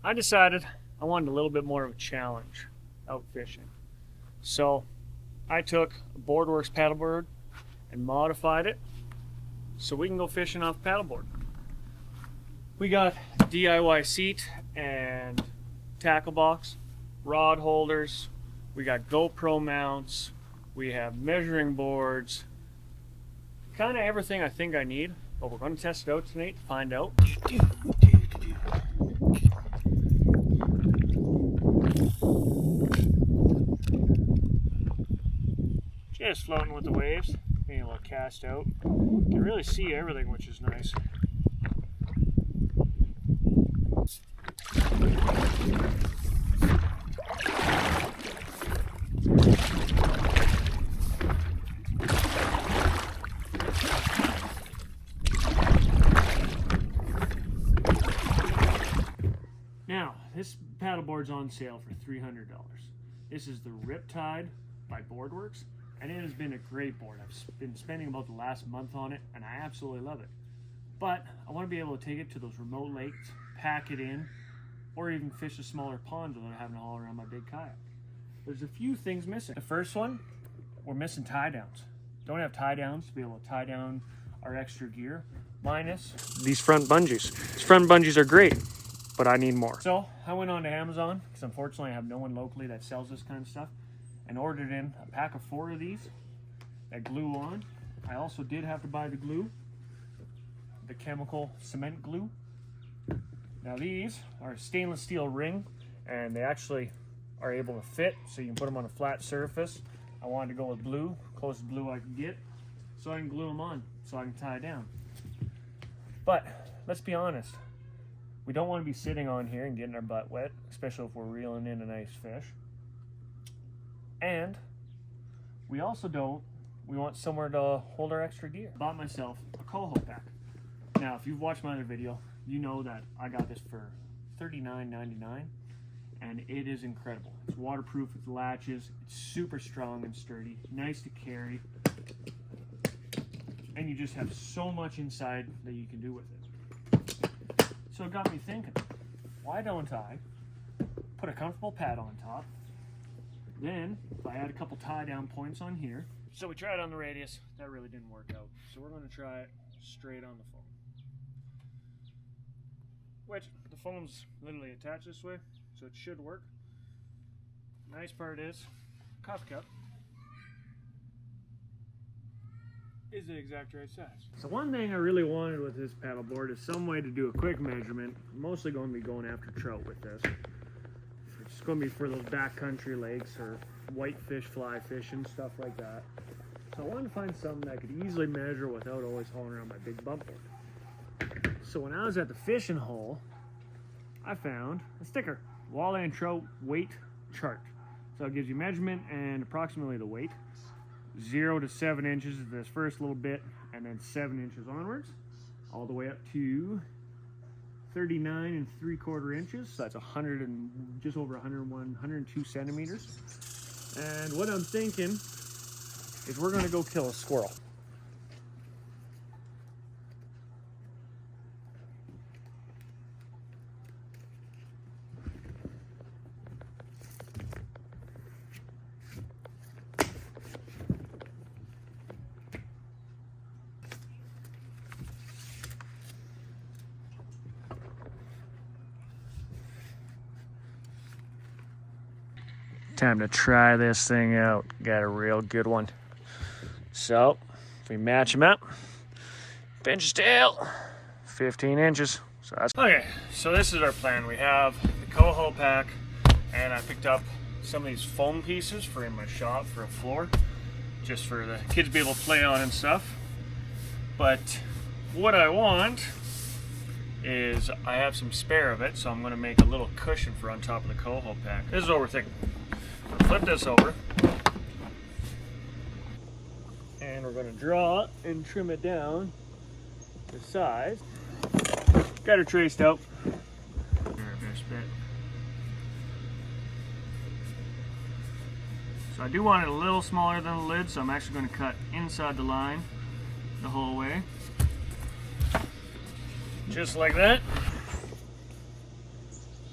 I decided I wanted a little bit more of a challenge out fishing. So I took a Boardworks paddleboard and modified it so we can go fishing off paddleboard. We got a DIY seat and tackle box, rod holders, we got GoPro mounts, we have measuring boards, kind of everything I think I need, but we're going to test it out tonight to find out. Just floating with the waves, being able to cast out. You can really see everything, which is nice. Now, this paddleboard's on sale for $300. This is the Riptide by Boardworks, and it has been a great board. I've been spending about the last month on it, and I absolutely love it. But I want to be able to take it to those remote lakes, pack it in, or even fish a smaller pond without having to haul around my big kayak. There's a few things missing. The first one, we're missing tie downs. Don't have tie downs to be able to tie down our extra gear, minus these front bungees. These front bungees are great, but I need more. So I went on to Amazon, because unfortunately I have no one locally that sells this kind of stuff, and ordered in a pack of 4 of these that glue on. I also did have to buy the glue, the chemical cement glue. Now these are a stainless steel ring, and they actually are able to fit, so you can put them on a flat surface. I wanted to go with blue, closest blue I could get, so I can glue them on, so I can tie it down. But let's be honest, we don't want to be sitting on here and getting our butt wet, especially if we're reeling in a nice fish. And we also don't, we want somewhere to hold our extra gear. I bought myself a coho pack. Now, if you've watched my other video, you know that I got this for $39.99, and it is incredible. It's waterproof with latches, it's super strong and sturdy, nice to carry, and you just have so much inside that you can do with it. So it got me thinking, why don't I put a comfortable pad on top? Then, if I add a couple tie down points on here. So we tried on the radius, that really didn't work out. So we're gonna try it straight on the foam. Which, the foam's literally attached this way, so it should work. Nice part is, coffee cup is the exact right size. So one thing I really wanted with this paddleboard is some way to do a quick measurement. I'm mostly going to be going after trout with this. It's going to be for those backcountry lakes or whitefish, fly fishing, stuff like that. So I wanted to find something that I could easily measure without always hauling around my big bump board. So when I was at the fishing hole, I found a sticker, walleye and trout weight chart. So it gives you measurement and approximately the weight. 0 to 7 inches is this first little bit, and then 7 inches onwards, all the way up to 39 3/4 inches. So that's 100 and just over 101, 102 centimeters. And what I'm thinking is we're gonna go kill a squirrel. Time to try this thing out. Got a real good one. So, if we match them up, pinch his tail, 15 inches. So that's okay. So this is our plan. We have the coho pack, and I picked up some of these foam pieces for in my shop for a floor, just for the kids to be able to play on and stuff. But what I want is I have some spare of it, so I'm going to make a little cushion for on top of the coho pack. This is what we're thinking. Flip this over, and we're going to draw and trim it down to size. Got her traced out. So I do want it a little smaller than the lid, so I'm actually going to cut inside the line the whole way. Just like that.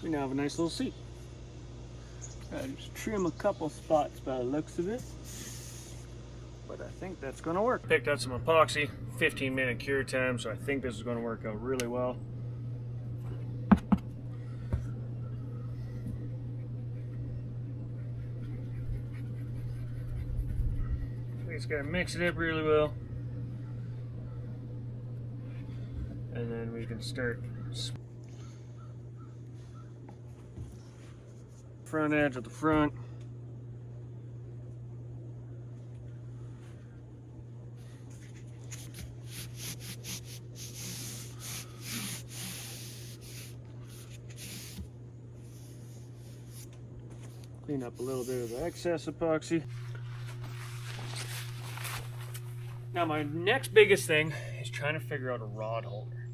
we now have a nice little seat. Just trim a couple spots by the looks of it, but I think that's going to work. Picked out some epoxy, 15-minute cure time, so I think this is going to work out really well. We just got to mix it up really well, and then we can start. Front edge of the front. Clean up a little bit of the excess epoxy. Now my next biggest thing is trying to figure out a rod holder.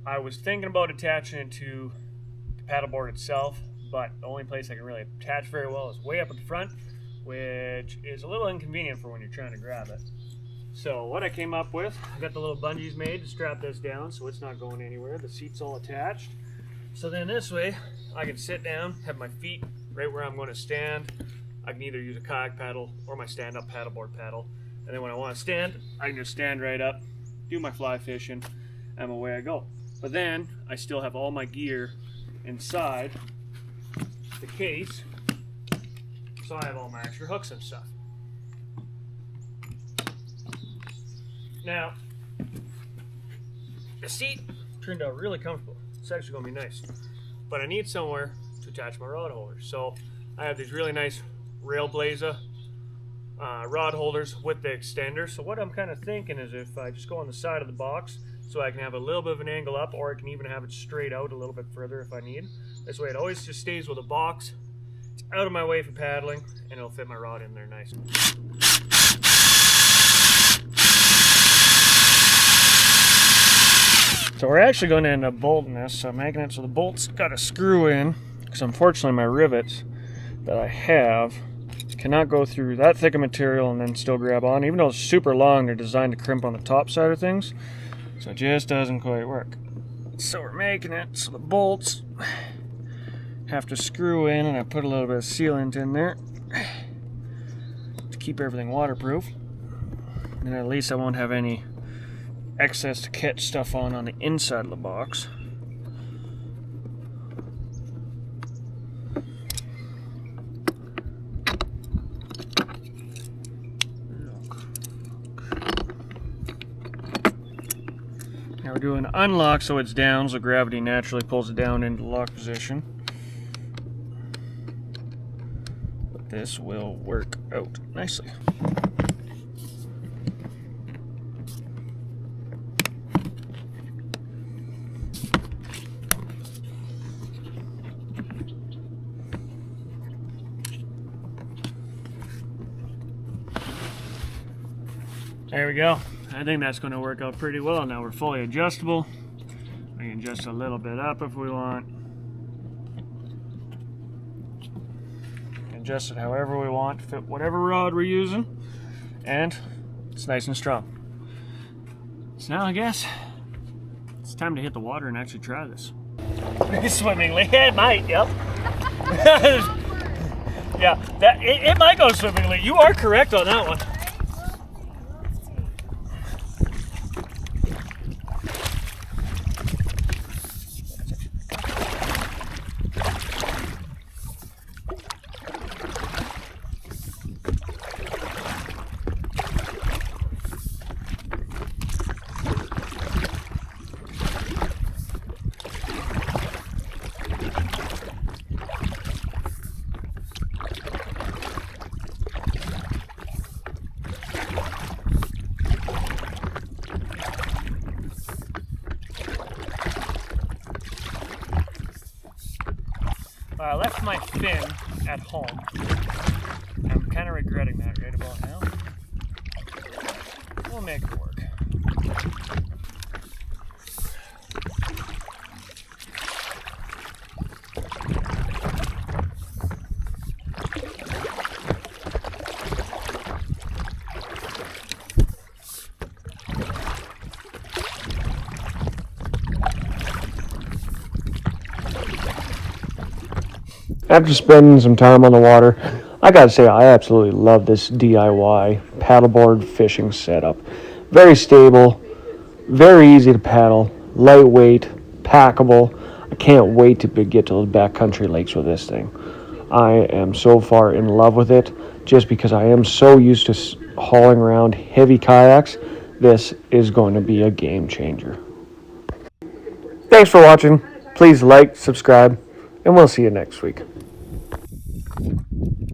I was thinking about attaching it to the paddleboard itself, but the only place I can really attach very well is way up at the front, which is a little inconvenient for when you're trying to grab it. So what I came up with, I got the little bungees made to strap this down so it's not going anywhere. The seat's all attached. So then this way, I can sit down, have my feet right where I'm going to stand. I can either use a kayak paddle or my stand-up paddleboard paddle. And then when I want to stand, I can just stand right up, do my fly fishing, and away I go. But then, I still have all my gear inside the case, so I have all my extra hooks and stuff. Now, the seat turned out really comfortable. It's actually going to be nice, but I need somewhere to attach my rod holder. So I have these really nice Railblaza rod holders with the extender. So what I'm kind of thinking is if I just go on the side of the box, so I can have a little bit of an angle up, or I can even have it straight out a little bit further if I need. This way it always just stays with a box. It's out of my way for paddling, and it'll fit my rod in there nice. So we're actually going to end up bolting this, so I'm making it so the bolts got to screw in, because unfortunately my rivets that I have cannot go through that thick of material and then still grab on. Even though it's super long, they're designed to crimp on the top side of things. So it just doesn't quite work. So we're making it so the bolts have to screw in, and I put a little bit of sealant in there to keep everything waterproof. And at least I won't have any excess to catch stuff on the inside of the box. Now we're doing unlock so it's down, so gravity naturally pulls it down into lock position. But this will work out nicely. There we go. I think that's going to work out pretty well. Now we're fully adjustable. We can adjust a little bit up if we want. Adjust it however we want to fit whatever rod we're using. And it's nice and strong. So now I guess it's time to hit the water and actually try this. Swimmingly. It might, yep. Yeah, it might go swimmingly. You are correct on that one. I left my fin at home. I'm kind of regretting that right about now. We'll make it work. After spending some time on the water, I gotta say I absolutely love this DIY paddleboard fishing setup. Very stable, very easy to paddle, lightweight, packable. I can't wait to get to those backcountry lakes with this thing. I am so far in love with it just because I am so used to hauling around heavy kayaks. This is going to be a game changer. Thanks for watching. Please like, subscribe, and we'll see you next week.